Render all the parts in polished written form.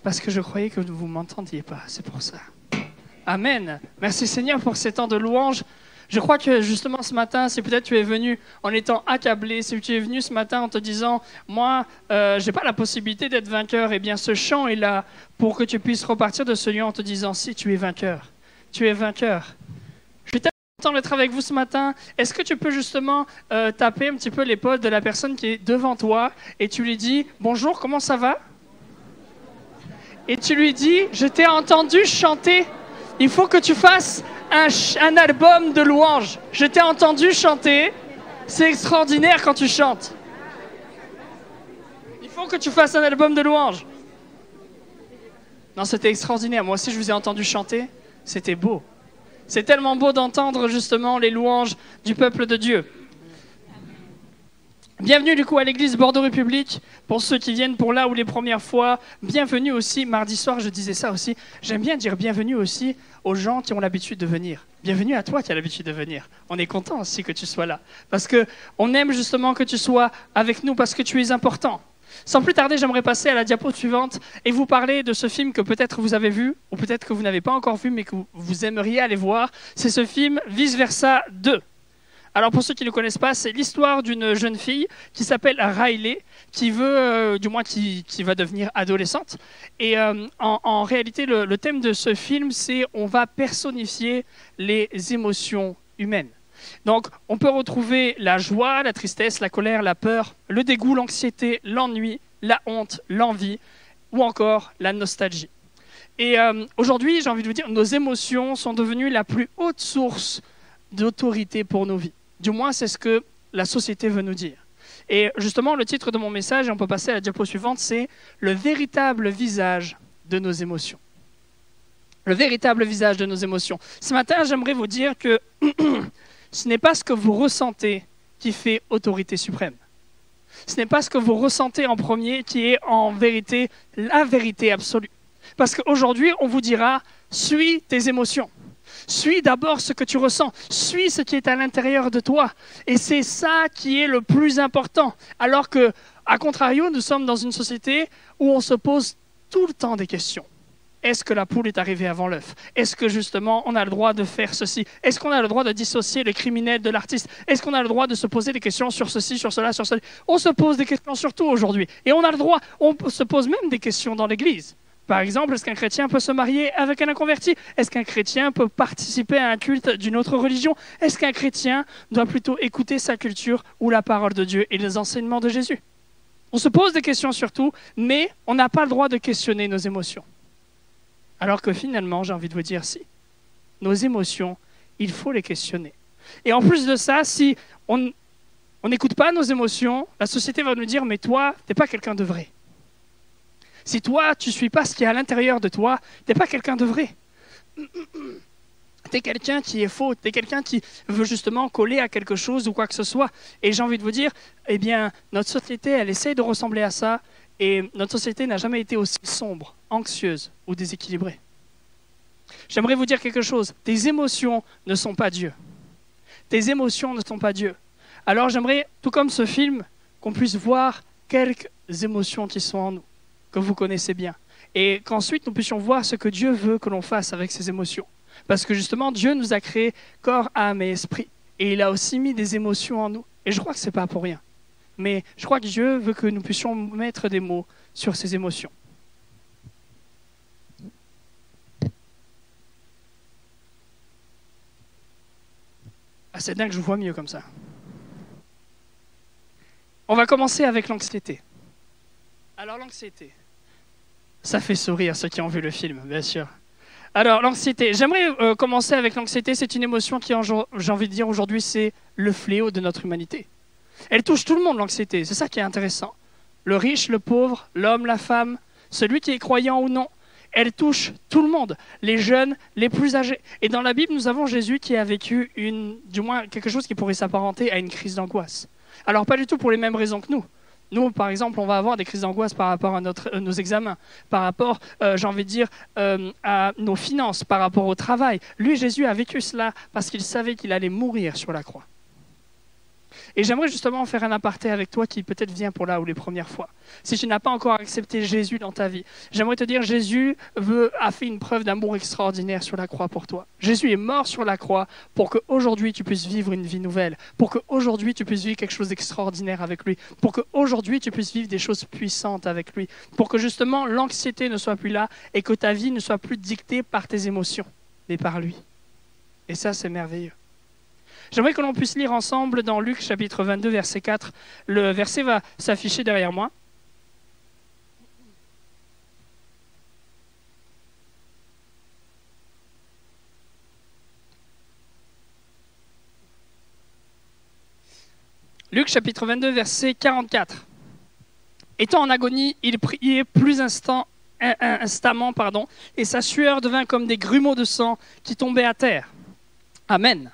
parce que je croyais que vous ne m'entendiez pas, c'est pour ça. Amen. Merci Seigneur pour ces temps de louange. Je crois que justement ce matin, si peut-être tu es venu en étant accablé, si tu es venu ce matin en te disant « Moi, je n'ai pas la possibilité d'être vainqueur », eh bien ce chant est là pour que tu puisses repartir de ce lieu en te disant « Si, tu es vainqueur. Tu es vainqueur. » Je suis tellement content d'être avec vous ce matin. Est-ce que tu peux justement taper un petit peu l'épaule de la personne qui est devant toi et tu lui dis « Bonjour, comment ça va ?» Et tu lui dis « Je t'ai entendu chanter. Il faut que tu fasses un album de louanges. Je t'ai entendu chanter. C'est extraordinaire quand tu chantes. Il faut que tu fasses un album de louanges. » Non, c'était extraordinaire. Moi aussi, je vous ai entendu chanter. C'était beau. C'est tellement beau d'entendre justement les louanges du peuple de Dieu. Bienvenue du coup à l'église Bordeaux République, pour ceux qui viennent pour là ou les premières fois. Bienvenue aussi, mardi soir je disais ça aussi, j'aime bien dire bienvenue aussi aux gens qui ont l'habitude de venir. Bienvenue à toi qui as l'habitude de venir. On est content aussi que tu sois là, parce qu'on aime justement que tu sois avec nous, parce que tu es important. Sans plus tarder, j'aimerais passer à la diapo suivante et vous parler de ce film que peut-être vous avez vu, ou peut-être que vous n'avez pas encore vu, mais que vous aimeriez aller voir. C'est ce film Vice Versa 2. Alors pour ceux qui ne le connaissent pas, c'est l'histoire d'une jeune fille qui s'appelle Riley, qui veut, qui va devenir adolescente. Et en réalité, le thème de ce film, c'est on va personnifier les émotions humaines. Donc on peut retrouver la joie, la tristesse, la colère, la peur, le dégoût, l'anxiété, l'ennui, la honte, l'envie ou encore la nostalgie. Et aujourd'hui, j'ai envie de vous dire, nos émotions sont devenues la plus haute source d'autorité pour nos vies. Du moins, c'est ce que la société veut nous dire. Et justement, le titre de mon message, et on peut passer à la diapo suivante, c'est « Le véritable visage de nos émotions ». Le véritable visage de nos émotions. Ce matin, j'aimerais vous dire que ce n'est pas ce que vous ressentez qui fait autorité suprême. Ce n'est pas ce que vous ressentez en premier qui est en vérité la vérité absolue. Parce qu'aujourd'hui, on vous dira « Suis tes émotions ». Suis d'abord ce que tu ressens, suis ce qui est à l'intérieur de toi. Et c'est ça qui est le plus important. Alors que, à contrario, nous sommes dans une société où on se pose tout le temps des questions. Est-ce que la poule est arrivée avant l'œuf? Est-ce que justement on a le droit de faire ceci? Est-ce qu'on a le droit de dissocier le criminel de l'artiste? Est-ce qu'on a le droit de se poser des questions sur ceci, sur cela, sur cela? On se pose des questions sur tout aujourd'hui. Et on a le droit, on se pose même des questions dans l'Église. Par exemple, est-ce qu'un chrétien peut se marier avec un inconverti? Est-ce qu'un chrétien peut participer à un culte d'une autre religion? Est-ce qu'un chrétien doit plutôt écouter sa culture ou la parole de Dieu et les enseignements de Jésus? On se pose des questions sur tout, mais on n'a pas le droit de questionner nos émotions. Alors que finalement, j'ai envie de vous dire, si, nos émotions, il faut les questionner. Et en plus de ça, si on n'écoute pas nos émotions, la société va nous dire, mais toi, tu n'es pas quelqu'un de vrai. Si toi, tu ne suis pas ce qui est à l'intérieur de toi, tu n'es pas quelqu'un de vrai. Tu es quelqu'un qui est faux, tu es quelqu'un qui veut justement coller à quelque chose ou quoi que ce soit. Et j'ai envie de vous dire, eh bien, notre société, elle essaie de ressembler à ça. Et notre société n'a jamais été aussi sombre, anxieuse ou déséquilibrée. J'aimerais vous dire quelque chose. Tes émotions ne sont pas Dieu. Tes émotions ne sont pas Dieu. Alors j'aimerais, tout comme ce film, qu'on puisse voir quelques émotions qui sont en nous, que vous connaissez bien. Et qu'ensuite, nous puissions voir ce que Dieu veut que l'on fasse avec ces émotions. Parce que justement, Dieu nous a créé corps, âme et esprit. Et il a aussi mis des émotions en nous. Et je crois que ce n'est pas pour rien. Mais je crois que Dieu veut que nous puissions mettre des mots sur ces émotions. Ah, c'est dingue, je vois mieux comme ça. On va commencer avec l'anxiété. Alors l'anxiété, ça fait sourire ceux qui ont vu le film, bien sûr. Alors l'anxiété, j'aimerais commencer avec l'anxiété. C'est une émotion qui, j'ai envie de dire aujourd'hui, c'est le fléau de notre humanité. Elle touche tout le monde, l'anxiété, c'est ça qui est intéressant. Le riche, le pauvre, l'homme, la femme, celui qui est croyant ou non. Elle touche tout le monde, les jeunes, les plus âgés. Et dans la Bible, nous avons Jésus qui a vécu du moins quelque chose qui pourrait s'apparenter à une crise d'angoisse. Alors pas du tout pour les mêmes raisons que nous. Nous, par exemple, on va avoir des crises d'angoisse par rapport à nos examens, par rapport, j'ai envie de dire, à nos finances, par rapport au travail. Lui, Jésus a vécu cela parce qu'il savait qu'il allait mourir sur la croix. Et j'aimerais justement faire un aparté avec toi qui peut-être vient pour là ou les premières fois. Si tu n'as pas encore accepté Jésus dans ta vie, j'aimerais te dire, Jésus a fait une preuve d'amour extraordinaire sur la croix pour toi. Jésus est mort sur la croix pour qu'aujourd'hui tu puisses vivre une vie nouvelle, pour qu'aujourd'hui tu puisses vivre quelque chose d'extraordinaire avec lui, pour qu'aujourd'hui tu puisses vivre des choses puissantes avec lui, pour que justement l'anxiété ne soit plus là et que ta vie ne soit plus dictée par tes émotions, mais par lui. Et ça, c'est merveilleux. J'aimerais que l'on puisse lire ensemble dans Luc chapitre 22, verset 4. Le verset va s'afficher derrière moi. Luc chapitre 22, verset 44. Étant en agonie, il priait instamment, et sa sueur devint comme des grumeaux de sang qui tombaient à terre. Amen.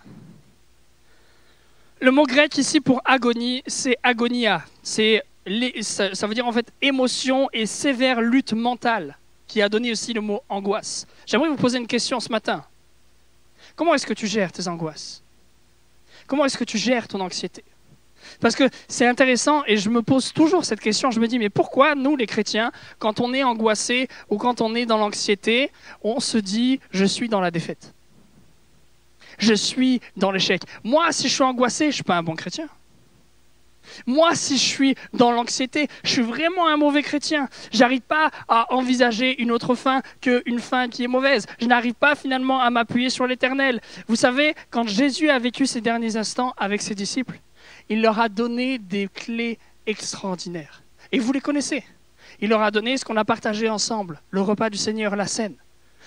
Le mot grec ici pour agonie, c'est agonia. Ça veut dire en fait émotion et sévère lutte mentale, qui a donné aussi le mot angoisse. J'aimerais vous poser une question ce matin. Comment est-ce que tu gères tes angoisses? Comment est-ce que tu gères ton anxiété? Parce que c'est intéressant et je me pose toujours cette question. Je me dis, mais pourquoi nous les chrétiens, quand on est angoissé ou quand on est dans l'anxiété, on se dit, je suis dans la défaite? Je suis dans l'échec. Moi, si je suis angoissé, je ne suis pas un bon chrétien. Moi, si je suis dans l'anxiété, je suis vraiment un mauvais chrétien. Je n'arrive pas à envisager une autre fin qu'une fin qui est mauvaise. Je n'arrive pas finalement à m'appuyer sur l'Éternel. Vous savez, quand Jésus a vécu ces derniers instants avec ses disciples, il leur a donné des clés extraordinaires. Et vous les connaissez. Il leur a donné ce qu'on a partagé ensemble, le repas du Seigneur, la scène.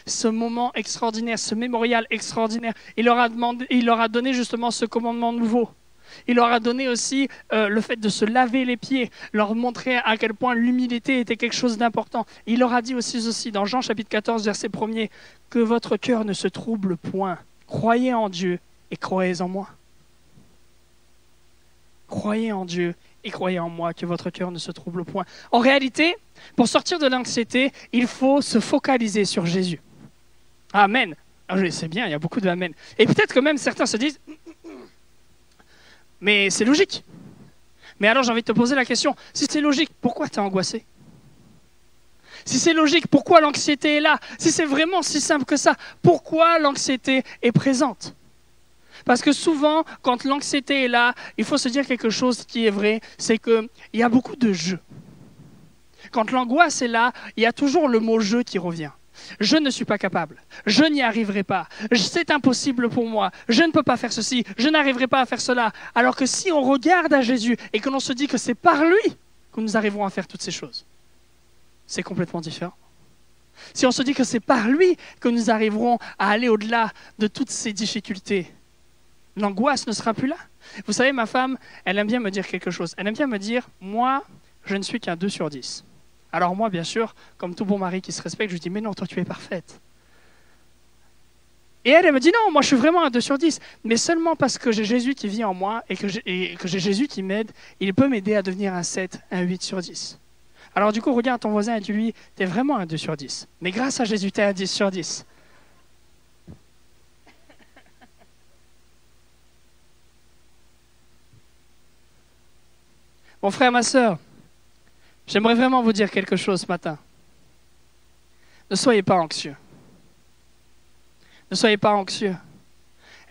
Ce moment extraordinaire, ce mémorial extraordinaire. Il leur a donné justement ce commandement nouveau. Il leur a donné aussi le fait de se laver les pieds, leur montrer à quel point l'humilité était quelque chose d'important. Il leur a dit aussi dans Jean chapitre 14, verset 1er, que votre cœur ne se trouble point. Croyez en Dieu et croyez en moi. Croyez en Dieu et croyez en moi, que votre cœur ne se trouble point. En réalité, pour sortir de l'anxiété, il faut se focaliser sur Jésus. Amen. C'est bien, il y a beaucoup de amen. Et peut-être que même certains se disent, mais c'est logique. Mais alors j'ai envie de te poser la question, si c'est logique, pourquoi tu es angoissé? Si c'est logique, pourquoi l'anxiété est là? Si c'est vraiment si simple que ça, pourquoi l'anxiété est présente? Parce que souvent, quand l'anxiété est là, il faut se dire quelque chose qui est vrai, c'est qu'il y a beaucoup de jeux. Quand l'angoisse est là, il y a toujours le mot « je » qui revient. Je ne suis pas capable, je n'y arriverai pas, c'est impossible pour moi, je ne peux pas faire ceci, je n'arriverai pas à faire cela. Alors que si on regarde à Jésus et que l'on se dit que c'est par lui que nous arriverons à faire toutes ces choses, c'est complètement différent. Si on se dit que c'est par lui que nous arriverons à aller au-delà de toutes ces difficultés, l'angoisse ne sera plus là. Vous savez, ma femme, elle aime bien me dire quelque chose. Elle aime bien me dire, moi, je ne suis qu'un 2 sur 10. Alors moi, bien sûr, comme tout bon mari qui se respecte, je lui dis, mais non, toi, tu es parfaite. Et elle me dit, non, moi, je suis vraiment un 2 sur 10. Mais seulement parce que j'ai Jésus qui vit en moi et que j'ai Jésus qui m'aide, il peut m'aider à devenir un 7, un 8 sur 10. Alors du coup, regarde ton voisin et dis-lui, tu es vraiment un 2 sur 10. Mais grâce à Jésus, tu es un 10 sur 10. Mon frère, ma sœur, j'aimerais vraiment vous dire quelque chose ce matin. Ne soyez pas anxieux. Ne soyez pas anxieux.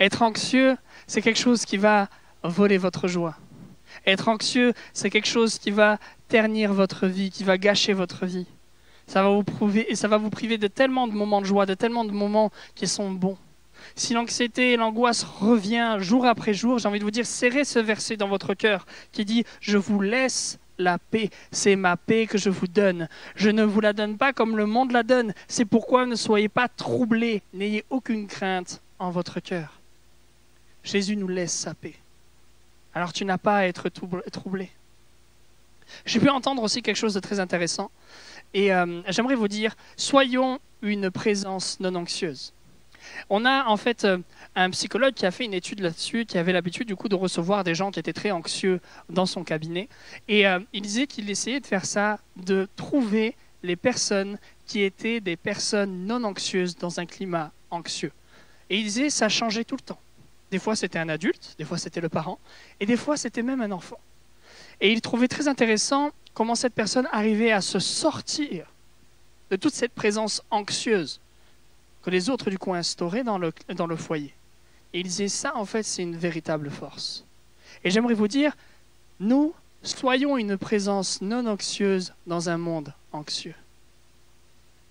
Être anxieux, c'est quelque chose qui va voler votre joie. Être anxieux, c'est quelque chose qui va ternir votre vie, qui va gâcher votre vie. Ça va vous priver de tellement de moments de joie, de tellement de moments qui sont bons. Si l'anxiété et l'angoisse revient jour après jour, j'ai envie de vous dire, serrez ce verset dans votre cœur qui dit « Je vous laisse la paix, c'est ma paix que je vous donne. Je ne vous la donne pas comme le monde la donne. C'est pourquoi ne soyez pas troublés, n'ayez aucune crainte en votre cœur. » Jésus nous laisse sa paix. Alors tu n'as pas à être troublé. J'ai pu entendre aussi quelque chose de très intéressant et j'aimerais vous dire, soyons une présence non anxieuse. On a en fait un psychologue qui a fait une étude là-dessus, qui avait l'habitude du coup de recevoir des gens qui étaient très anxieux dans son cabinet. Et il disait qu'il essayait de faire ça, de trouver les personnes qui étaient des personnes non anxieuses dans un climat anxieux. Et il disait ça changeait tout le temps. Des fois, c'était un adulte, des fois, c'était le parent, et des fois, c'était même un enfant. Et il trouvait très intéressant comment cette personne arrivait à se sortir de toute cette présence anxieuse que les autres, du coup, instauraient dans le foyer. Et il disait, ça, en fait, c'est une véritable force. Et j'aimerais vous dire, nous, soyons une présence non anxieuse dans un monde anxieux.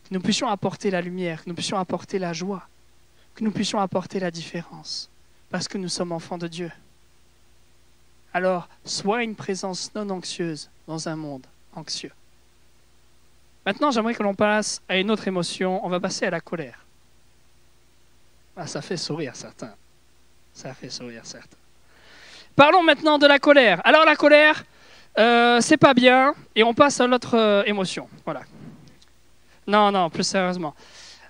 Que nous puissions apporter la lumière, que nous puissions apporter la joie, que nous puissions apporter la différence, parce que nous sommes enfants de Dieu. Alors, sois une présence non anxieuse dans un monde anxieux. Maintenant, j'aimerais que l'on passe à une autre émotion. On va passer à la colère. Ah, ça fait sourire certains. Ça fait sourire certains. Parlons maintenant de la colère. Alors, la colère, c'est pas bien, et on passe à l'autre émotion. Voilà. Non, plus sérieusement.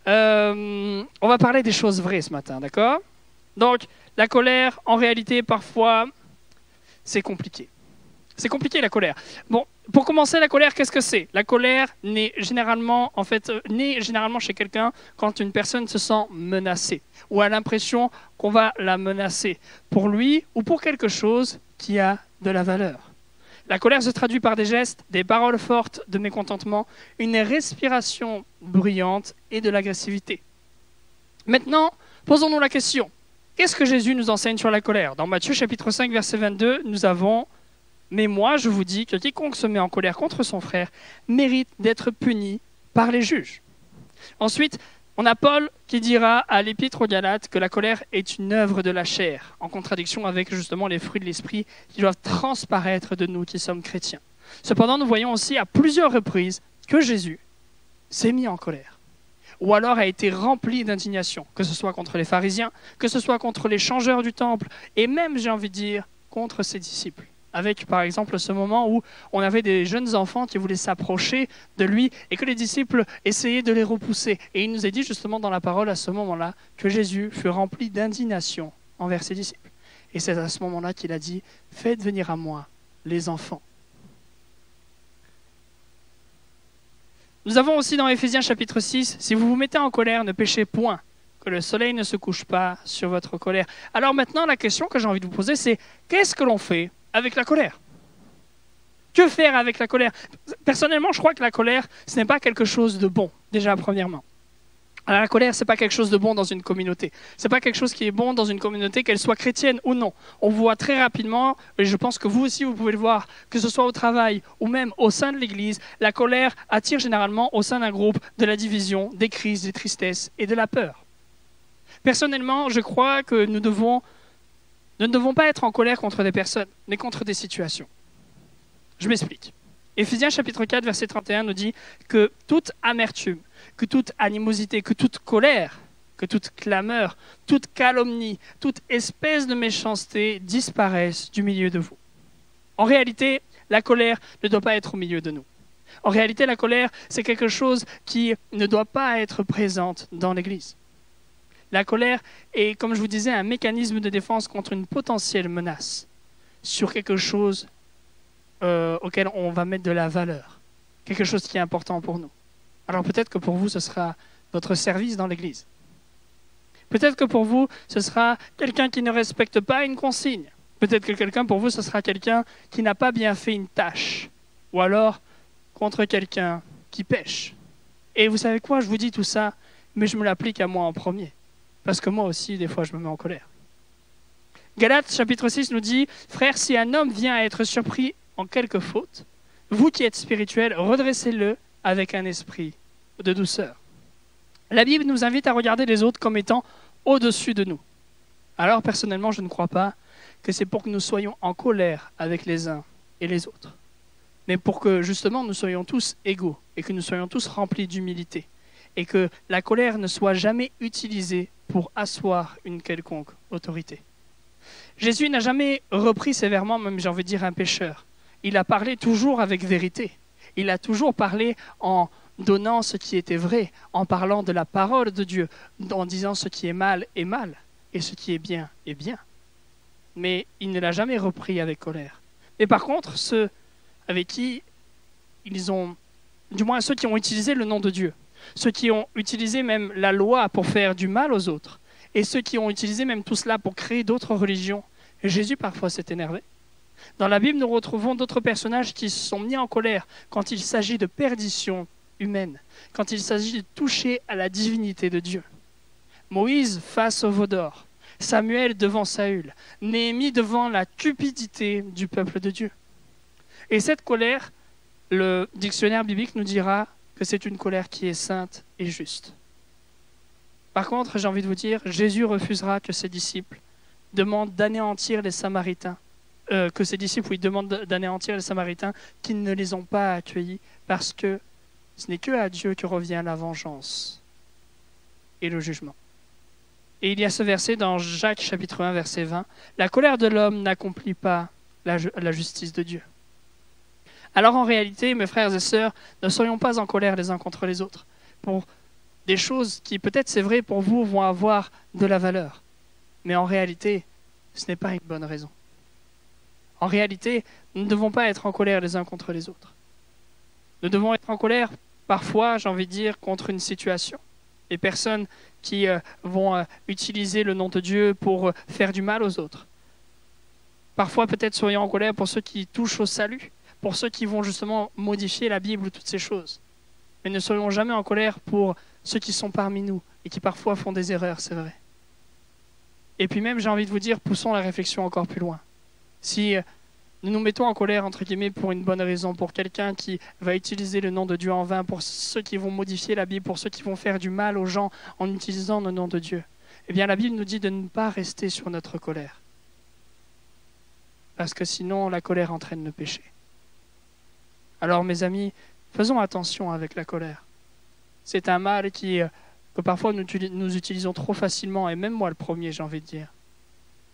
On va parler des choses vraies ce matin, d'accord? Donc, la colère, en réalité, parfois, c'est compliqué. C'est compliqué, la colère. Bon, pour commencer, la colère, qu'est-ce que c'est? La colère naît généralement chez quelqu'un quand une personne se sent menacée ou a l'impression qu'on va la menacer pour lui ou pour quelque chose qui a de la valeur. La colère se traduit par des gestes, des paroles fortes de mécontentement, une respiration bruyante et de l'agressivité. Maintenant, posons-nous la question. Qu'est-ce que Jésus nous enseigne sur la colère? Dans Matthieu chapitre 5, verset 22, nous avons « Mais moi, je vous dis que quiconque se met en colère contre son frère mérite d'être puni par les juges. » Ensuite, on a Paul qui dira à l'Épître aux Galates que la colère est une œuvre de la chair, en contradiction avec justement les fruits de l'esprit qui doivent transparaître de nous qui sommes chrétiens. Cependant, nous voyons aussi à plusieurs reprises que Jésus s'est mis en colère, ou alors a été rempli d'indignation, que ce soit contre les pharisiens, que ce soit contre les changeurs du temple, et même, j'ai envie de dire, contre ses disciples. Avec, par exemple, ce moment où on avait des jeunes enfants qui voulaient s'approcher de lui et que les disciples essayaient de les repousser. Et il nous est dit justement dans la parole à ce moment-là que Jésus fut rempli d'indignation envers ses disciples. Et c'est à ce moment-là qu'il a dit « Faites venir à moi les enfants ». Nous avons aussi dans Éphésiens chapitre 6 « Si vous vous mettez en colère, ne péchez point, que le soleil ne se couche pas sur votre colère. » Alors maintenant, la question que j'ai envie de vous poser, c'est qu'est-ce que l'on fait avec la colère? Que faire avec la colère? Personnellement, je crois que la colère, ce n'est pas quelque chose de bon, déjà premièrement. Alors, la colère, ce n'est pas quelque chose de bon dans une communauté. Ce n'est pas quelque chose qui est bon dans une communauté, qu'elle soit chrétienne ou non. On voit très rapidement, et je pense que vous aussi, vous pouvez le voir, que ce soit au travail ou même au sein de l'Église, la colère attire généralement au sein d'un groupe de la division, des crises, des tristesses et de la peur. Personnellement, je crois que nous ne devons pas être en colère contre des personnes, mais contre des situations. Je m'explique. Éphésiens chapitre 4, verset 31 nous dit que toute amertume, que toute animosité, que toute colère, que toute clameur, toute calomnie, toute espèce de méchanceté disparaissent du milieu de vous. En réalité, la colère ne doit pas être au milieu de nous. En réalité, la colère, c'est quelque chose qui ne doit pas être présente dans l'Église. La colère est, comme je vous disais, un mécanisme de défense contre une potentielle menace sur quelque chose auquel on va mettre de la valeur, quelque chose qui est important pour nous. Alors peut-être que pour vous, ce sera votre service dans l'Église. Peut-être que pour vous, ce sera quelqu'un qui ne respecte pas une consigne. Peut-être que quelqu'un, pour vous, ce sera quelqu'un qui n'a pas bien fait une tâche. Ou alors contre quelqu'un qui pêche. Et vous savez quoi, je vous dis tout ça, mais je me l'applique à moi en premier. Parce que moi aussi, des fois, je me mets en colère. Galates, chapitre 6, nous dit « Frères, si un homme vient à être surpris en quelque faute, vous qui êtes spirituels, redressez-le avec un esprit de douceur. » La Bible nous invite à regarder les autres comme étant au-dessus de nous. Alors, personnellement, je ne crois pas que c'est pour que nous soyons en colère avec les uns et les autres, mais pour que, justement, nous soyons tous égaux et que nous soyons tous remplis d'humilité et que la colère ne soit jamais utilisée pour asseoir une quelconque autorité. Jésus n'a jamais repris sévèrement, même j'ai envie de dire, un pécheur. Il a parlé toujours avec vérité. Il a toujours parlé en donnant ce qui était vrai, en parlant de la parole de Dieu, en disant ce qui est mal est mal, et ce qui est bien est bien. Mais il ne l'a jamais repris avec colère. Mais par contre, ceux avec qui du moins ceux qui ont utilisé le nom de Dieu, ceux qui ont utilisé même la loi pour faire du mal aux autres, et ceux qui ont utilisé même tout cela pour créer d'autres religions. Et Jésus parfois s'est énervé. Dans la Bible, nous retrouvons d'autres personnages qui se sont mis en colère quand il s'agit de perdition humaine, quand il s'agit de toucher à la divinité de Dieu. Moïse face au veau d'or, Samuel devant Saül, Néhémie devant la cupidité du peuple de Dieu. Et cette colère, le dictionnaire biblique nous dira que c'est une colère qui est sainte et juste. Par contre, j'ai envie de vous dire, Jésus refusera que ses disciples demandent d'anéantir les Samaritains, demandent d'anéantir les Samaritains qui ne les ont pas accueillis, parce que ce n'est que à Dieu que revient la vengeance et le jugement. Et il y a ce verset dans Jacques chapitre 1, verset 20, « La colère de l'homme n'accomplit pas la justice de Dieu. » Alors en réalité, mes frères et sœurs, ne soyons pas en colère les uns contre les autres pour des choses qui, peut-être c'est vrai pour vous, vont avoir de la valeur. Mais en réalité, ce n'est pas une bonne raison. En réalité, nous ne devons pas être en colère les uns contre les autres. Nous devons être en colère, parfois, j'ai envie de dire, contre une situation. Les personnes qui vont utiliser le nom de Dieu pour faire du mal aux autres. Parfois, peut-être soyons en colère pour ceux qui touchent au salut, pour ceux qui vont justement modifier la Bible ou toutes ces choses. Mais ne soyons jamais en colère pour ceux qui sont parmi nous et qui parfois font des erreurs, c'est vrai. Et puis même, j'ai envie de vous dire, poussons la réflexion encore plus loin. Si nous nous mettons en colère, entre guillemets, pour une bonne raison, pour quelqu'un qui va utiliser le nom de Dieu en vain, pour ceux qui vont modifier la Bible, pour ceux qui vont faire du mal aux gens en utilisant le nom de Dieu, eh bien la Bible nous dit de ne pas rester sur notre colère. Parce que sinon, la colère entraîne le péché. Alors mes amis, faisons attention avec la colère. C'est un mal que parfois nous utilisons trop facilement, et même moi le premier, j'ai envie de dire.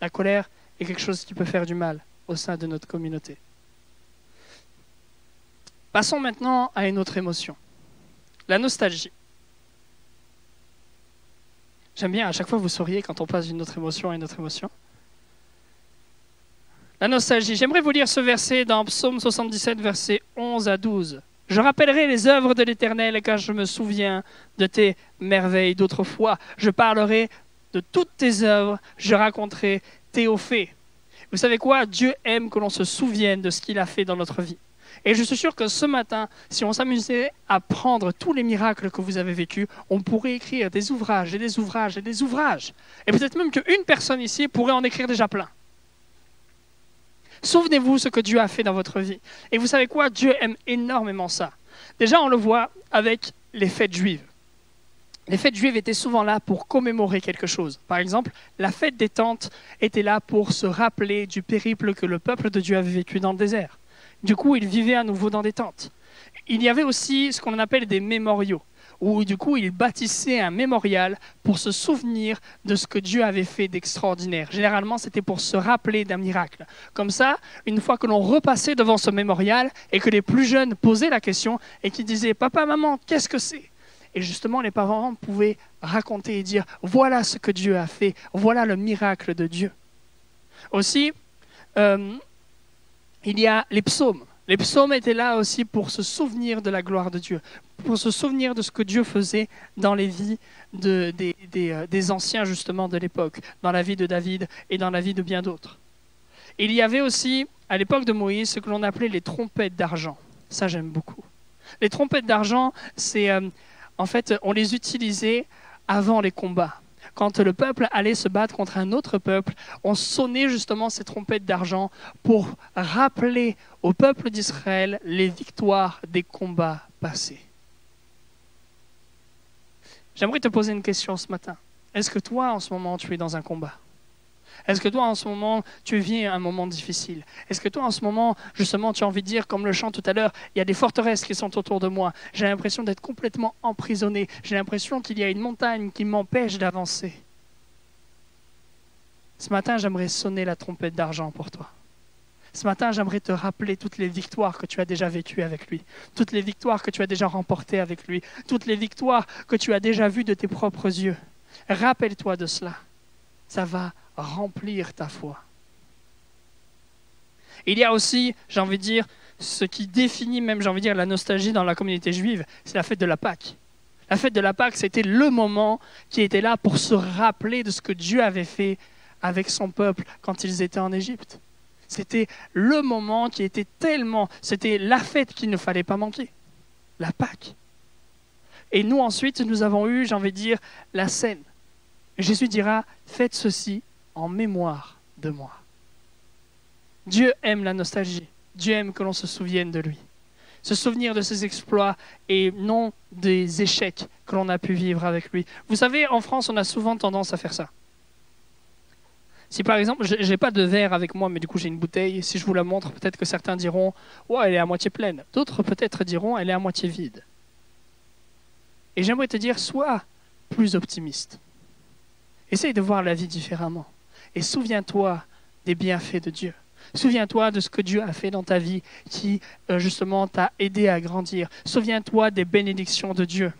La colère est quelque chose qui peut faire du mal au sein de notre communauté. Passons maintenant à une autre émotion, la nostalgie. J'aime bien, à chaque fois vous souriez quand on passe d'une autre émotion à une autre émotion. La nostalgie. J'aimerais vous lire ce verset dans Psaume 77, versets 11 à 12. « Je rappellerai les œuvres de l'Éternel car je me souviens de tes merveilles d'autrefois. Je parlerai de toutes tes œuvres, je raconterai tes hauts faits. » Vous savez quoi? Dieu aime que l'on se souvienne de ce qu'il a fait dans notre vie. Et je suis sûr que ce matin, si on s'amusait à prendre tous les miracles que vous avez vécus, on pourrait écrire des ouvrages et des ouvrages et des ouvrages. Et peut-être même qu'une personne ici pourrait en écrire déjà plein. Souvenez-vous ce que Dieu a fait dans votre vie. Et vous savez quoi? Dieu aime énormément ça. Déjà, on le voit avec les fêtes juives. Les fêtes juives étaient souvent là pour commémorer quelque chose. Par exemple, la fête des tentes était là pour se rappeler du périple que le peuple de Dieu avait vécu dans le désert. Du coup, ils vivaient à nouveau dans des tentes. Il y avait aussi ce qu'on appelle des mémoriaux, où du coup, ils bâtissaient un mémorial pour se souvenir de ce que Dieu avait fait d'extraordinaire. Généralement, c'était pour se rappeler d'un miracle. Comme ça, une fois que l'on repassait devant ce mémorial et que les plus jeunes posaient la question et qu'ils disaient « Papa, maman, qu'est-ce que c'est ?» Et justement, les parents pouvaient raconter et dire « Voilà ce que Dieu a fait, voilà le miracle de Dieu. » Aussi, il y a les psaumes. Les psaumes étaient là aussi pour se souvenir de la gloire de Dieu, pour se souvenir de ce que Dieu faisait dans les vies des anciens justement de l'époque, dans la vie de David et dans la vie de bien d'autres. Il y avait aussi, à l'époque de Moïse, ce que l'on appelait les trompettes d'argent. Ça, j'aime beaucoup. Les trompettes d'argent, c'est... en fait, on les utilisait avant les combats. Quand le peuple allait se battre contre un autre peuple, on sonnait justement ces trompettes d'argent pour rappeler au peuple d'Israël les victoires des combats passés. J'aimerais te poser une question ce matin. Est-ce que toi, en ce moment, tu es dans un combat? Est-ce que toi, en ce moment, tu vis un moment difficile? Est-ce que toi, en ce moment, justement, tu as envie de dire, comme le chant tout à l'heure, il y a des forteresses qui sont autour de moi. J'ai l'impression d'être complètement emprisonné. J'ai l'impression qu'il y a une montagne qui m'empêche d'avancer. Ce matin, j'aimerais sonner la trompette d'argent pour toi. Ce matin, j'aimerais te rappeler toutes les victoires que tu as déjà vécues avec lui, toutes les victoires que tu as déjà remportées avec lui, toutes les victoires que tu as déjà vues de tes propres yeux. Rappelle-toi de cela. Ça va remplir ta foi. Il y a aussi, j'ai envie de dire, ce qui définit même, j'ai envie de dire, la nostalgie dans la communauté juive, c'est la fête de la Pâque. La fête de la Pâque, c'était le moment qui était là pour se rappeler de ce que Dieu avait fait avec son peuple quand ils étaient en Égypte. C'était le moment qui était tellement... C'était la fête qu'il ne fallait pas manquer, la Pâque. Et nous ensuite, nous avons eu, j'ai envie de dire, la scène. Jésus dira, faites ceci en mémoire de moi. Dieu aime la nostalgie. Dieu aime que l'on se souvienne de lui. Se souvenir de ses exploits et non des échecs que l'on a pu vivre avec lui. Vous savez, en France, on a souvent tendance à faire ça. Si par exemple, je n'ai pas de verre avec moi, mais du coup j'ai une bouteille, si je vous la montre, peut-être que certains diront « Ouais, elle est à moitié pleine ». D'autres peut-être diront « Elle est à moitié vide ». Et j'aimerais te dire, sois plus optimiste. Essaye de voir la vie différemment. Et souviens-toi des bienfaits de Dieu. Souviens-toi de ce que Dieu a fait dans ta vie qui, justement, t'a aidé à grandir. Souviens-toi des bénédictions de Dieu.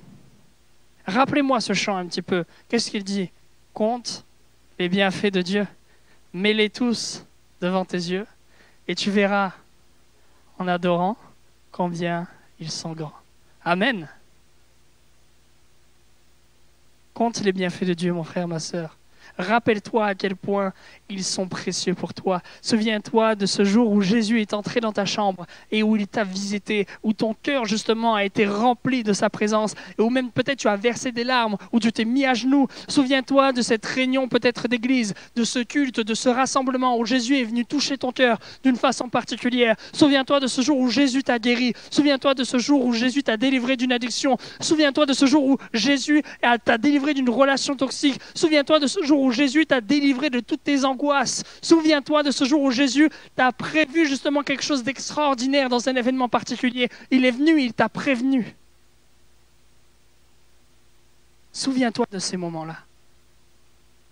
Rappelez-moi ce chant un petit peu. Qu'est-ce qu'il dit? Compte les bienfaits de Dieu. Mets-les tous devant tes yeux et tu verras, en adorant, combien ils sont grands. Amen. Compte les bienfaits de Dieu, mon frère, ma sœur. Rappelle-toi à quel point ils sont précieux pour toi. Souviens-toi de ce jour où Jésus est entré dans ta chambre et où il t'a visité, où ton cœur justement a été rempli de sa présence, et où même peut-être tu as versé des larmes, où tu t'es mis à genoux. Souviens-toi de cette réunion peut-être d'église, de ce culte, de ce rassemblement où Jésus est venu toucher ton cœur d'une façon particulière. Souviens-toi de ce jour où Jésus t'a guéri. Souviens-toi de ce jour où Jésus t'a délivré d'une addiction. Souviens-toi de ce jour où Jésus t'a délivré d'une relation toxique. Souviens-toi de ce jour où Jésus t'a délivré de toutes tes angoisses. Souviens-toi de ce jour où Jésus t'a prévu justement quelque chose d'extraordinaire dans un événement particulier. Il est venu, il t'a prévenu. Souviens-toi de ces moments-là.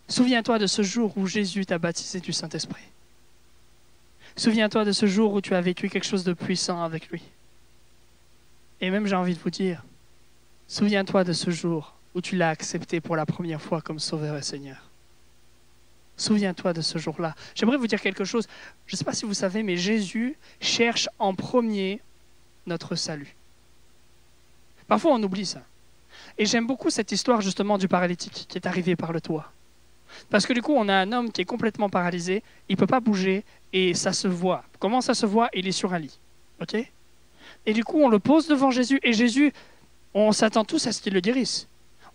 Souviens-toi de ce jour où Jésus t'a baptisé du Saint-Esprit. Souviens-toi de ce jour où tu as vécu quelque chose de puissant avec lui. Et même j'ai envie de vous dire, souviens-toi de ce jour où tu l'as accepté pour la première fois comme Sauveur et Seigneur. Souviens-toi de ce jour-là. J'aimerais vous dire quelque chose. Je ne sais pas si vous savez, mais Jésus cherche en premier notre salut. Parfois, on oublie ça. Et j'aime beaucoup cette histoire justement du paralytique qui est arrivé par le toit. Parce que du coup, on a un homme qui est complètement paralysé, il ne peut pas bouger et ça se voit. Comment ça se voit? Il est sur un lit. Ok? Et du coup, on le pose devant Jésus et Jésus, on s'attend tous à ce qu'il le guérisse.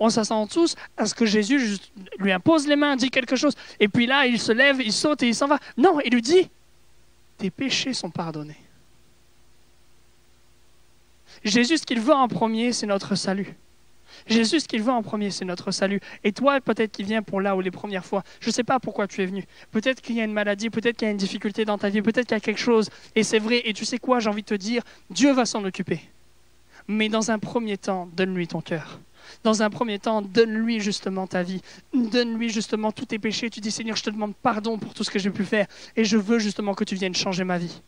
On s'attend tous à ce que Jésus lui impose les mains, dit quelque chose. Et puis là, il se lève, il saute et il s'en va. Non, il lui dit, tes péchés sont pardonnés. Jésus, ce qu'il veut en premier, c'est notre salut. Jésus, ce qu'il veut en premier, c'est notre salut. Et toi, peut-être qui viens pour là ou les premières fois, je ne sais pas pourquoi tu es venu. Peut-être qu'il y a une maladie, peut-être qu'il y a une difficulté dans ta vie, peut-être qu'il y a quelque chose. Et c'est vrai, et tu sais quoi, j'ai envie de te dire, Dieu va s'en occuper. Mais dans un premier temps, donne-lui ton cœur. Dans un premier temps, donne-lui justement ta vie. Donne-lui justement tous tes péchés. Tu dis, Seigneur, je te demande pardon pour tout ce que j'ai pu faire. Et je veux justement que tu viennes changer ma vie.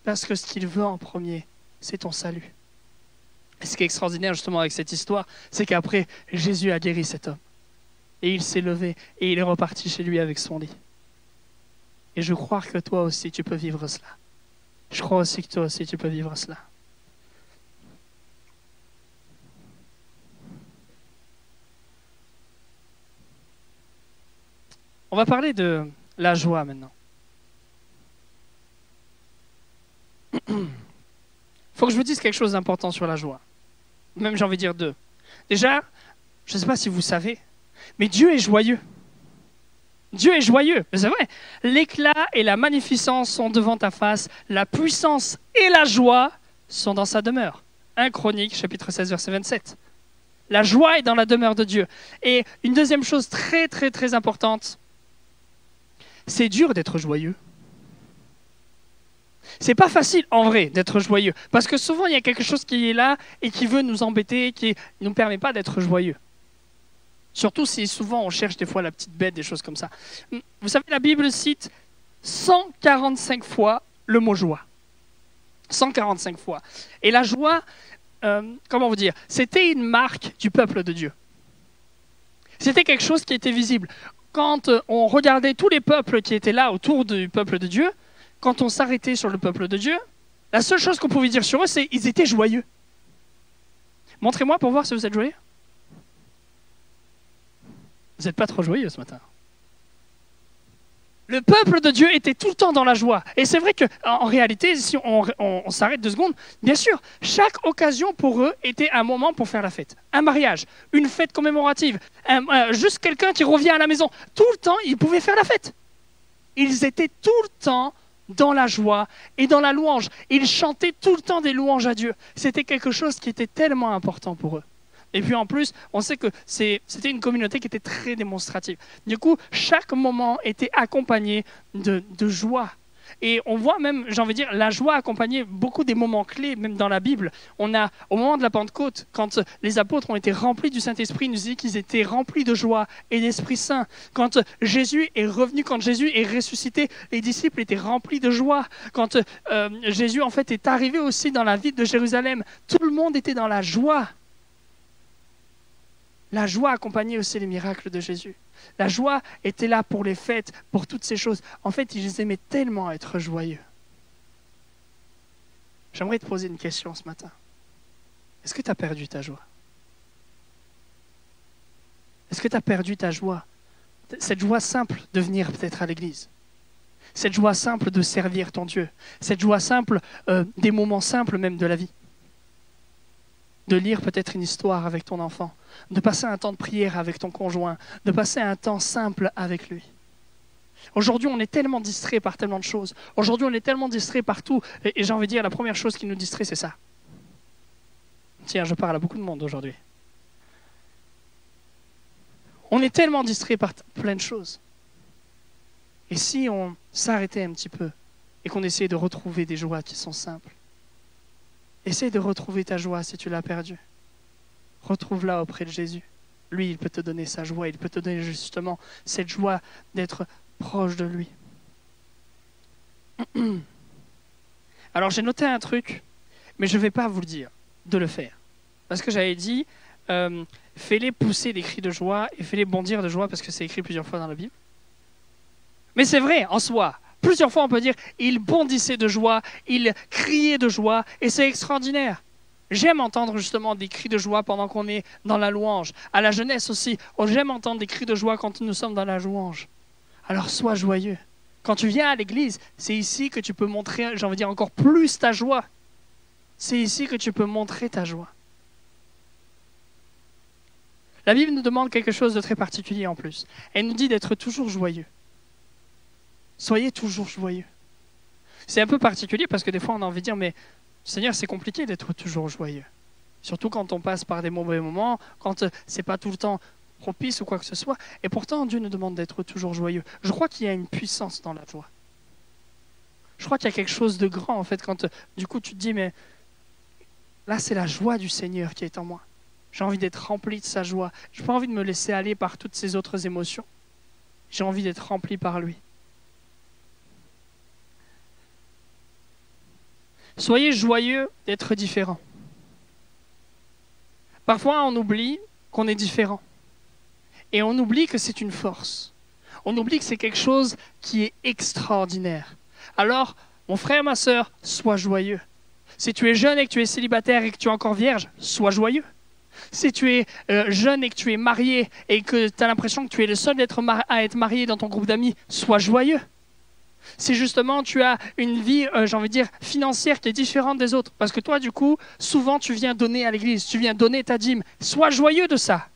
Parce que ce qu'il veut en premier, c'est ton salut. Et ce qui est extraordinaire justement avec cette histoire, c'est qu'après, Jésus a guéri cet homme. Et il s'est levé et il est reparti chez lui avec son lit. Et je crois que toi aussi, tu peux vivre cela. Je crois aussi que toi aussi, tu peux vivre cela. On va parler de la joie maintenant. Il faut que je vous dise quelque chose d'important sur la joie. Même j'ai envie de dire deux. Déjà, je ne sais pas si vous savez, mais Dieu est joyeux. Dieu est joyeux, c'est vrai. L'éclat et la magnificence sont devant ta face, la puissance et la joie sont dans sa demeure. 1 Chroniques, chapitre 16, verset 27. La joie est dans la demeure de Dieu. Et une deuxième chose très, très, très importante, c'est dur d'être joyeux. C'est pas facile en vrai d'être joyeux, parce que souvent il y a quelque chose qui est là et qui veut nous embêter, qui ne nous permet pas d'être joyeux. Surtout si souvent on cherche des fois la petite bête, des choses comme ça. Vous savez, la Bible cite 145 fois le mot joie. 145 fois. Et la joie, comment vous dire, c'était une marque du peuple de Dieu. C'était quelque chose qui était visible. Quand on regardait tous les peuples qui étaient là autour du peuple de Dieu, quand on s'arrêtait sur le peuple de Dieu, la seule chose qu'on pouvait dire sur eux, c'est qu'ils étaient joyeux. Montrez-moi pour voir si vous êtes joyeux. Vous n'êtes pas trop joyeux ce matin. Le peuple de Dieu était tout le temps dans la joie. Et c'est vrai qu'en réalité, si on s'arrête 2 secondes, bien sûr, chaque occasion pour eux était un moment pour faire la fête. Un mariage, une fête commémorative, juste quelqu'un qui revient à la maison. Tout le temps, ils pouvaient faire la fête. Ils étaient tout le temps dans la joie et dans la louange. Ils chantaient tout le temps des louanges à Dieu. C'était quelque chose qui était tellement important pour eux. Et puis en plus, on sait que c'était une communauté qui était très démonstrative. Du coup, chaque moment était accompagné de joie. Et on voit même, j'ai envie de dire, la joie accompagnait beaucoup des moments clés, même dans la Bible. On a, au moment de la Pentecôte, quand les apôtres ont été remplis du Saint-Esprit, il nous dit qu'ils étaient remplis de joie et d'Esprit Saint. Quand Jésus est revenu, quand Jésus est ressuscité, les disciples étaient remplis de joie. Quand Jésus, en fait, est arrivé aussi dans la ville de Jérusalem, tout le monde était dans la joie. La joie accompagnait aussi les miracles de Jésus. La joie était là pour les fêtes, pour toutes ces choses. En fait, ils aimaient tellement être joyeux. J'aimerais te poser une question ce matin. Est-ce que tu as perdu ta joie? Est-ce que tu as perdu ta joie? Cette joie simple de venir peut-être à l'église. Cette joie simple de servir ton Dieu. Cette joie simple des moments simples même de la vie. De lire peut-être une histoire avec ton enfant, de passer un temps de prière avec ton conjoint, de passer un temps simple avec lui. Aujourd'hui, on est tellement distrait par tellement de choses. Aujourd'hui, on est tellement distrait par tout. Et j'ai envie de dire, la première chose qui nous distrait, c'est ça. Tiens, je parle à beaucoup de monde aujourd'hui. On est tellement distrait par plein de choses. Et si on s'arrêtait un petit peu et qu'on essayait de retrouver des joies qui sont simples? Essaye de retrouver ta joie si tu l'as perdue. Retrouve-la auprès de Jésus. Lui, il peut te donner sa joie. Il peut te donner justement cette joie d'être proche de lui. Alors, j'ai noté un truc, mais je ne vais pas vous le dire, de le faire. Parce que j'avais dit, fais-les pousser des cris de joie et fais-les bondir de joie, parce que c'est écrit plusieurs fois dans la Bible. Mais c'est vrai, en soi. Plusieurs fois, on peut dire, il bondissait de joie, il criait de joie, et c'est extraordinaire. J'aime entendre justement des cris de joie pendant qu'on est dans la louange. À la jeunesse aussi, j'aime entendre des cris de joie quand nous sommes dans la louange. Alors sois joyeux. Quand tu viens à l'église, c'est ici que tu peux montrer, j'ai envie de dire, encore plus ta joie. C'est ici que tu peux montrer ta joie. La Bible nous demande quelque chose de très particulier en plus. Elle nous dit d'être toujours joyeux. Soyez toujours joyeux. C'est un peu particulier parce que des fois on a envie de dire, mais Seigneur, c'est compliqué d'être toujours joyeux. Surtout quand on passe par des mauvais moments, quand c'est pas tout le temps propice ou quoi que ce soit. Et pourtant, Dieu nous demande d'être toujours joyeux. Je crois qu'il y a une puissance dans la joie. Je crois qu'il y a quelque chose de grand en fait quand du coup tu te dis, mais là c'est la joie du Seigneur qui est en moi. J'ai envie d'être rempli de sa joie. Je n'ai pas envie de me laisser aller par toutes ces autres émotions. J'ai envie d'être rempli par lui. Soyez joyeux d'être différent. Parfois, on oublie qu'on est différent. Et on oublie que c'est une force. On oublie que c'est quelque chose qui est extraordinaire. Alors, mon frère, ma sœur, sois joyeux. Si tu es jeune et que tu es célibataire et que tu es encore vierge, sois joyeux. Si tu es jeune et que tu es marié et que tu as l'impression que tu es le seul à être marié dans ton groupe d'amis, sois joyeux. Si justement tu as une vie, j'ai envie de dire, financière qui est différente des autres, parce que toi, du coup, souvent tu viens donner à l'église, tu viens donner ta dîme, sois joyeux de ça.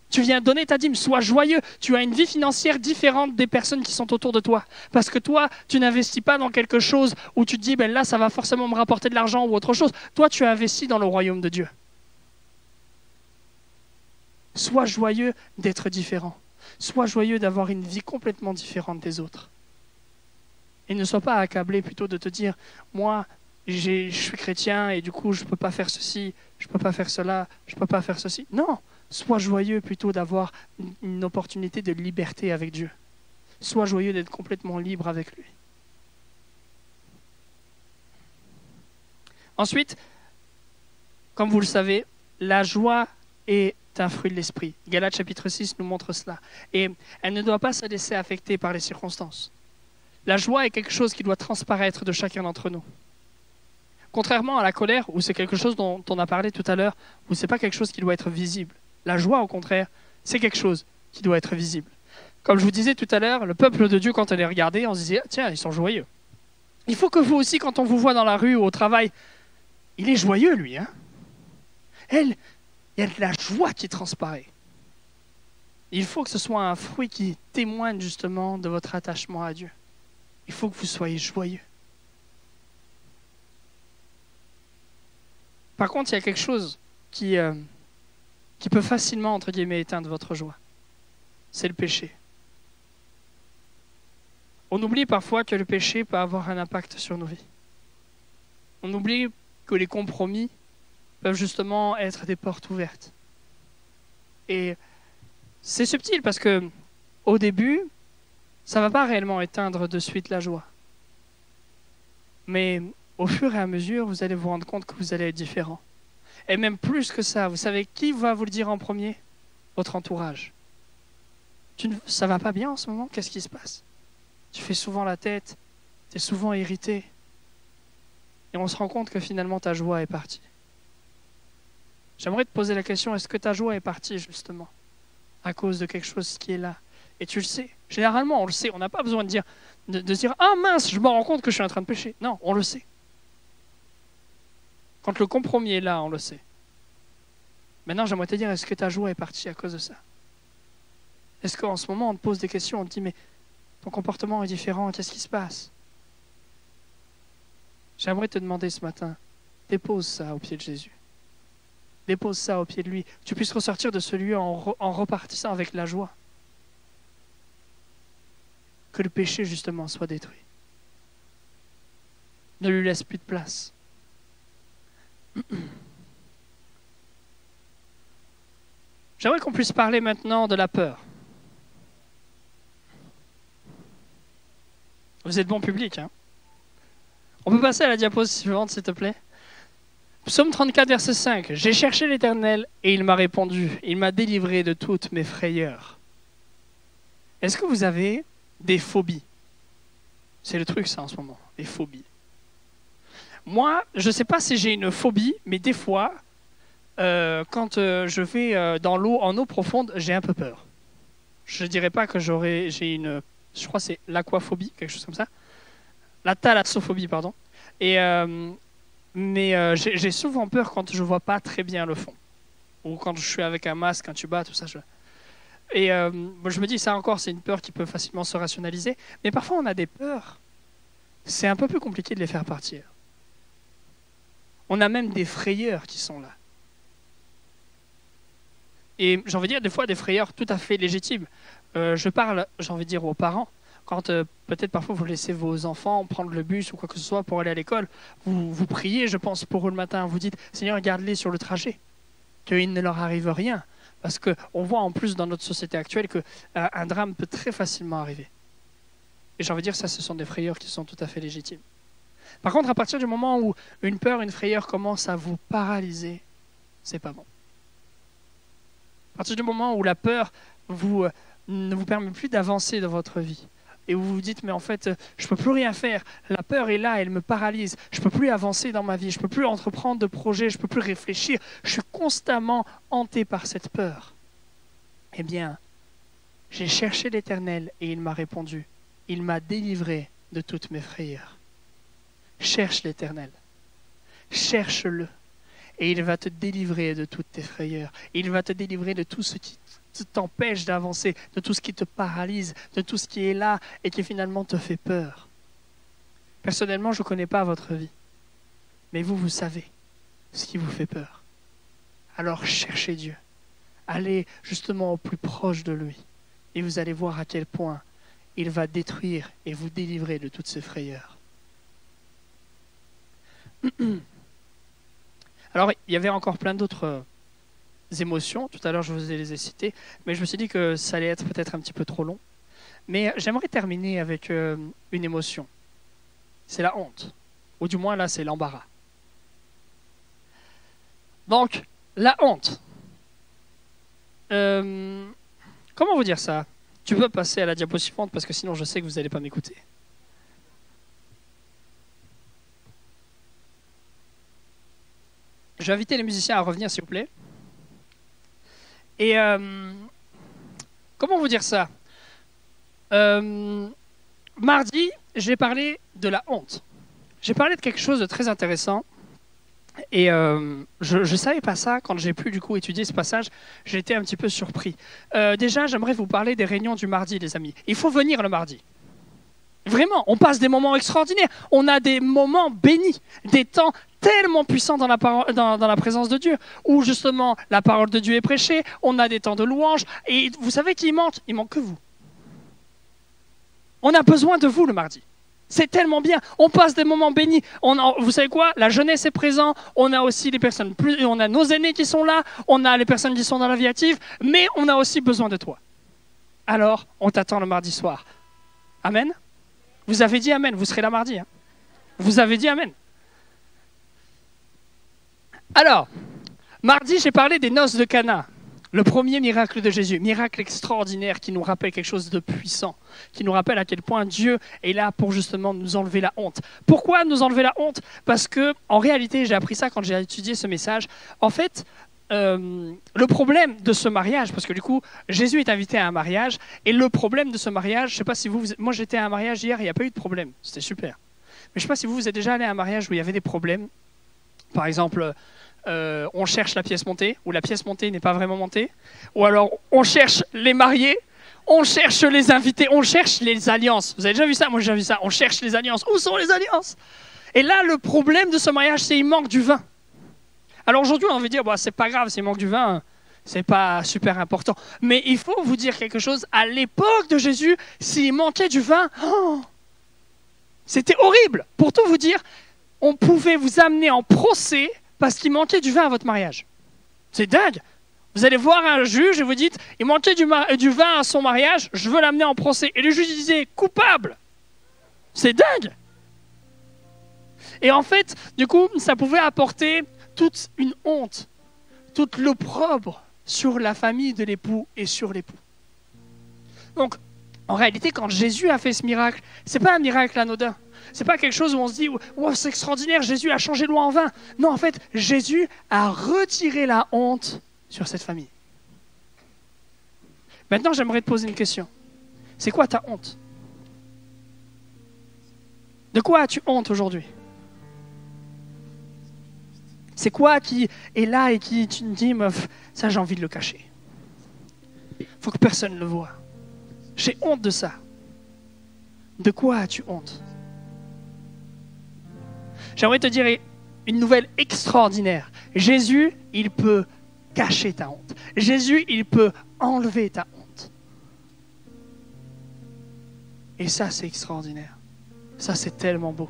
Tu viens donner ta dîme, sois joyeux. Tu as une vie financière différente des personnes qui sont autour de toi. Parce que toi, tu n'investis pas dans quelque chose où tu te dis, ben là, ça va forcément me rapporter de l'argent ou autre chose. Toi, tu investis dans le royaume de Dieu. Sois joyeux d'être différent. Sois joyeux d'avoir une vie complètement différente des autres. Et ne sois pas accablé plutôt de te dire, moi, je suis chrétien et du coup, je ne peux pas faire ceci, je ne peux pas faire cela, je ne peux pas faire ceci. Non, sois joyeux plutôt d'avoir une opportunité de liberté avec Dieu. Sois joyeux d'être complètement libre avec lui. Ensuite, comme vous le savez, la joie est un fruit de l'esprit. Galates chapitre 6 nous montre cela. Et elle ne doit pas se laisser affecter par les circonstances. La joie est quelque chose qui doit transparaître de chacun d'entre nous. Contrairement à la colère, où c'est quelque chose dont on a parlé tout à l'heure, où c'est pas quelque chose qui doit être visible. La joie, au contraire, c'est quelque chose qui doit être visible. Comme je vous disais tout à l'heure, le peuple de Dieu, quand on les regardait, on se disait, tiens, ils sont joyeux. Il faut que vous aussi, quand on vous voit dans la rue ou au travail, il est joyeux, lui. Hein. Elle, il y a de la joie qui transparaît. Il faut que ce soit un fruit qui témoigne justement de votre attachement à Dieu. Il faut que vous soyez joyeux. Par contre, il y a quelque chose qui peut facilement, entre guillemets, éteindre votre joie. C'est le péché. On oublie parfois que le péché peut avoir un impact sur nos vies. On oublie que les compromis peuvent justement être des portes ouvertes. Et c'est subtil parce que au début, ça ne va pas réellement éteindre de suite la joie. Mais au fur et à mesure, vous allez vous rendre compte que vous allez être différent. Et même plus que ça, vous savez qui va vous le dire en premier? Votre entourage. Ça va pas bien en ce moment? Qu'est-ce qui se passe? Tu fais souvent la tête, tu es souvent irrité. Et on se rend compte que finalement ta joie est partie. J'aimerais te poser la question, est-ce que ta joie est partie justement à cause de quelque chose qui est là? Et tu le sais. Généralement, on le sait. On n'a pas besoin de dire, ah mince, je me rends compte que je suis en train de pécher. Non, on le sait. Quand le compromis est là, on le sait. Maintenant, j'aimerais te dire, est-ce que ta joie est partie à cause de ça? Est-ce qu'en ce moment, on te pose des questions, on te dit, mais ton comportement est différent, qu'est-ce qui se passe? J'aimerais te demander ce matin, dépose ça au pied de Jésus. Dépose ça au pied de lui. Que tu puisses ressortir de ce lieu en repartissant avec la joie. Que le péché, justement, soit détruit. Ne lui laisse plus de place. J'aimerais qu'on puisse parler maintenant de la peur. Vous êtes bon public, hein? On peut passer à la diapositive suivante, s'il te plaît? Psaume 34, verset 5. « J'ai cherché l'Éternel et il m'a répondu. Il m'a délivré de toutes mes frayeurs. » Est-ce que vous avez des phobies? C'est le truc, ça, en ce moment, des phobies. Moi, je ne sais pas si j'ai une phobie, mais des fois, quand je vais dans l'eau, en eau profonde, j'ai un peu peur. Je ne dirais pas que j'ai une... Je crois que c'est l'aquaphobie, quelque chose comme ça. La thalassophobie, pardon. Mais j'ai souvent peur quand je ne vois pas très bien le fond. Ou quand je suis avec un masque, un tuba, tout ça. Et je me dis, ça encore, c'est une peur qui peut facilement se rationaliser. Mais parfois, on a des peurs. C'est un peu plus compliqué de les faire partir. On a même des frayeurs qui sont là. Et j'ai envie de dire, des fois, des frayeurs tout à fait légitimes. Je parle, j'ai envie de dire, aux parents. Quand peut-être parfois vous laissez vos enfants prendre le bus ou quoi que ce soit pour aller à l'école, vous priez, je pense, pour eux le matin. Vous dites, Seigneur, garde-les sur le trajet, qu'il ne leur arrive rien. Parce qu'on voit en plus dans notre société actuelle qu'un drame peut très facilement arriver. Et j'ai envie de dire, ça, ce sont des frayeurs qui sont tout à fait légitimes. Par contre, à partir du moment où une peur, une frayeur commence à vous paralyser, c'est pas bon. À partir du moment où la peur ne vous permet plus d'avancer dans votre vie, et vous vous dites, mais en fait, je ne peux plus rien faire. La peur est là, elle me paralyse. Je ne peux plus avancer dans ma vie. Je ne peux plus entreprendre de projets. Je ne peux plus réfléchir. Je suis constamment hanté par cette peur. Eh bien, j'ai cherché l'Éternel et il m'a répondu. Il m'a délivré de toutes mes frayeurs. Cherche l'Éternel. Cherche-le. Et il va te délivrer de toutes tes frayeurs. Il va te délivrer de tout ce qui t'empêche d'avancer, de tout ce qui te paralyse, de tout ce qui est là et qui finalement te fait peur. Personnellement, je ne connais pas votre vie, mais vous savez ce qui vous fait peur. Alors cherchez Dieu, allez justement au plus proche de lui et vous allez voir à quel point il va détruire et vous délivrer de toutes ces frayeurs. Alors, il y avait encore plein d'autres émotions. Tout à l'heure, je vous les ai citées, mais je me suis dit que ça allait être peut-être un petit peu trop long. Mais j'aimerais terminer avec une émotion. C'est la honte. Ou du moins, là, c'est l'embarras. Donc, la honte. Comment vous dire ça? Tu peux passer à la diapo suivante parce que sinon, je sais que vous n'allez pas m'écouter. Je vais inviter les musiciens à revenir, s'il vous plaît. Et comment vous dire ça? Mardi, j'ai parlé de la honte. J'ai parlé de quelque chose de très intéressant. Et je ne savais pas ça quand j'ai pu du coup étudier ce passage. J'ai été un petit peu surpris. Déjà, j'aimerais vous parler des réunions du mardi, les amis. Il faut venir le mardi. Vraiment, on passe des moments extraordinaires. On a des moments bénis, des temps tellement puissants dans la présence de Dieu, où justement la parole de Dieu est prêchée, on a des temps de louange. Et vous savez qui manque? Il manque que vous. On a besoin de vous le mardi. C'est tellement bien. On passe des moments bénis. Vous savez quoi? La jeunesse est présente. On a aussi les personnes on a nos aînés qui sont là. On a les personnes qui sont dans la vie active. Mais on a aussi besoin de toi. Alors, on t'attend le mardi soir. Amen. Vous avez dit amen. Vous serez là mardi. Hein. Vous avez dit amen. Alors, mardi, j'ai parlé des noces de Cana. Le premier miracle de Jésus, miracle extraordinaire qui nous rappelle quelque chose de puissant, qui nous rappelle à quel point Dieu est là pour justement nous enlever la honte. Pourquoi nous enlever la honte? Parce que, en réalité, j'ai appris ça quand j'ai étudié ce message. En fait, le problème de ce mariage, parce que du coup, Jésus est invité à un mariage, et le problème de ce mariage, je ne sais pas si moi j'étais à un mariage hier, il n'y a pas eu de problème, c'était super. Mais je ne sais pas si vous êtes déjà allé à un mariage où il y avait des problèmes. Par exemple, on cherche la pièce montée, ou la pièce montée n'est pas vraiment montée, ou alors on cherche les mariés, on cherche les invités, on cherche les alliances. Vous avez déjà vu ça? Moi j'ai déjà vu ça, on cherche les alliances. Où sont les alliances? Et là, le problème de ce mariage, c'est qu'il manque du vin. Alors aujourd'hui, on va dire, bah, c'est pas grave s'il manque du vin, c'est pas super important. Mais il faut vous dire quelque chose, à l'époque de Jésus, s'il manquait du vin, c'était horrible. Pour tout vous dire, on pouvait vous amener en procès parce qu'il manquait du vin à votre mariage. C'est dingue. Vous allez voir un juge et vous dites, il manquait du vin à son mariage, je veux l'amener en procès. Et le juge disait, coupable. C'est dingue. Et en fait, du coup, ça pouvait apporter toute une honte, toute l'opprobre sur la famille de l'époux et sur l'époux. Donc, en réalité, quand Jésus a fait ce miracle, c'est pas un miracle anodin. C'est pas quelque chose où on se dit wow, c'est extraordinaire, Jésus a changé l'eau en vin. Non, en fait, Jésus a retiré la honte sur cette famille. Maintenant, j'aimerais te poser une question. C'est quoi ta honte? De quoi as-tu honte aujourd'hui? C'est quoi qui est là et qui tu me dis ça j'ai envie de le cacher. Faut que personne ne le voie. J'ai honte de ça. De quoi as-tu honte? J'aimerais te dire une nouvelle extraordinaire. Jésus, il peut cacher ta honte. Jésus, il peut enlever ta honte. Et ça, c'est extraordinaire. Ça, c'est tellement beau.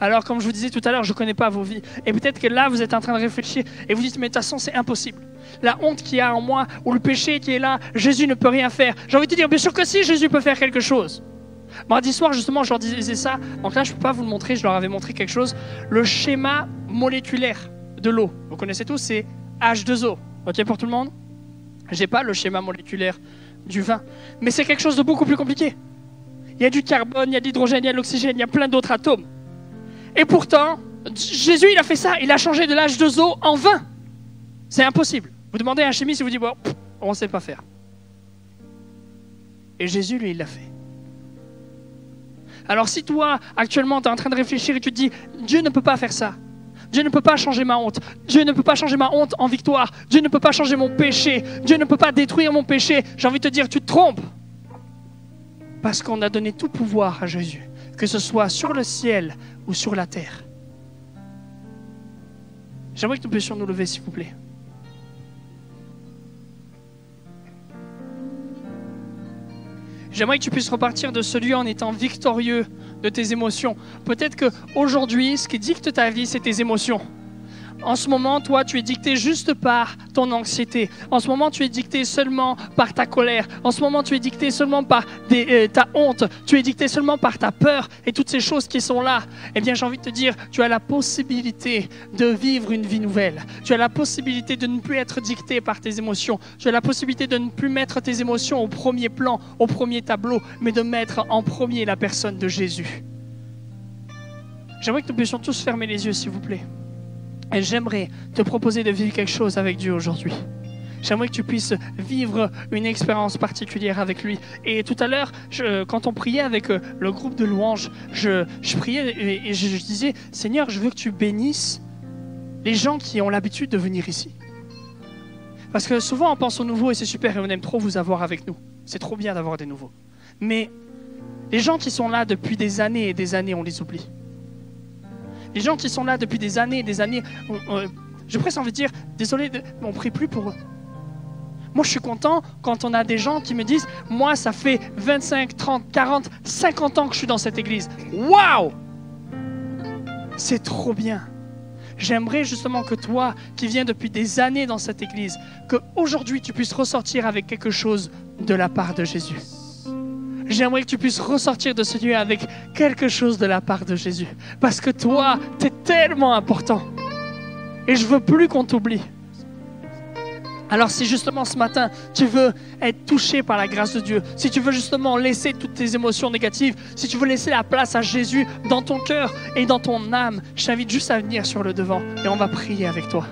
Alors, comme je vous disais tout à l'heure, je ne connais pas vos vies. Et peut-être que là, vous êtes en train de réfléchir et vous dites, mais de toute façon, c'est impossible. La honte qu'il y a en moi ou le péché qui est là, Jésus ne peut rien faire. J'ai envie de te dire, bien sûr que si, Jésus peut faire quelque chose. Mardi soir, justement, je leur disais ça. Donc là, je ne peux pas vous le montrer, je leur avais montré quelque chose. Le schéma moléculaire de l'eau. Vous connaissez tous, c'est H2O. OK pour tout le monde? Je n'ai pas le schéma moléculaire du vin. Mais c'est quelque chose de beaucoup plus compliqué. Il y a du carbone, il y a de l'hydrogène, il y a de l'oxygène, il y a plein d'autres atomes. Et pourtant, Jésus, il a fait ça. Il a changé de l'H2O en vin. C'est impossible. Vous demandez à un chimiste, il vous dit, bon, on ne sait pas faire. Et Jésus, lui, il l'a fait. Alors si toi, actuellement, tu es en train de réfléchir et tu te dis, Dieu ne peut pas faire ça. Dieu ne peut pas changer ma honte. Dieu ne peut pas changer ma honte en victoire. Dieu ne peut pas changer mon péché. Dieu ne peut pas détruire mon péché. J'ai envie de te dire, tu te trompes. Parce qu'on a donné tout pouvoir à Jésus. Que ce soit sur le ciel ou sur la terre. J'aimerais que nous puissions nous lever, s'il vous plaît. J'aimerais que tu puisses repartir de ce lieu en étant victorieux de tes émotions. Peut-être qu'aujourd'hui, ce qui dicte ta vie, c'est tes émotions. En ce moment, toi, tu es dicté juste par ton anxiété. En ce moment, tu es dicté seulement par ta colère. En ce moment, tu es dicté seulement par ta honte. Tu es dicté seulement par ta peur et toutes ces choses qui sont là. Eh bien, j'ai envie de te dire, tu as la possibilité de vivre une vie nouvelle. Tu as la possibilité de ne plus être dicté par tes émotions. Tu as la possibilité de ne plus mettre tes émotions au premier plan, au premier tableau, mais de mettre en premier la personne de Jésus. J'aimerais que nous puissions tous fermer les yeux, s'il vous plaît. Et j'aimerais te proposer de vivre quelque chose avec Dieu aujourd'hui. J'aimerais que tu puisses vivre une expérience particulière avec lui. Et tout à l'heure, quand on priait avec le groupe de louanges, je priais et je disais, Seigneur, je veux que tu bénisses les gens qui ont l'habitude de venir ici. Parce que souvent, on pense aux nouveaux et c'est super et on aime trop vous avoir avec nous. C'est trop bien d'avoir des nouveaux. Mais les gens qui sont là depuis des années et des années, on les oublie. Les gens qui sont là depuis des années et des années, j'ai presque envie de dire, désolé, on ne prie plus pour eux. Moi, je suis content quand on a des gens qui me disent « Moi, ça fait 25, 30, 40, 50 ans que je suis dans cette église. Waouh ! C'est trop bien. » J'aimerais justement que toi, qui viens depuis des années dans cette église, qu'aujourd'hui, tu puisses ressortir avec quelque chose de la part de Jésus. J'aimerais que tu puisses ressortir de ce lieu avec quelque chose de la part de Jésus. Parce que toi, tu es tellement important. Et je veux plus qu'on t'oublie. Alors si justement ce matin, tu veux être touché par la grâce de Dieu, si tu veux justement laisser toutes tes émotions négatives, si tu veux laisser la place à Jésus dans ton cœur et dans ton âme, je t'invite juste à venir sur le devant et on va prier avec toi.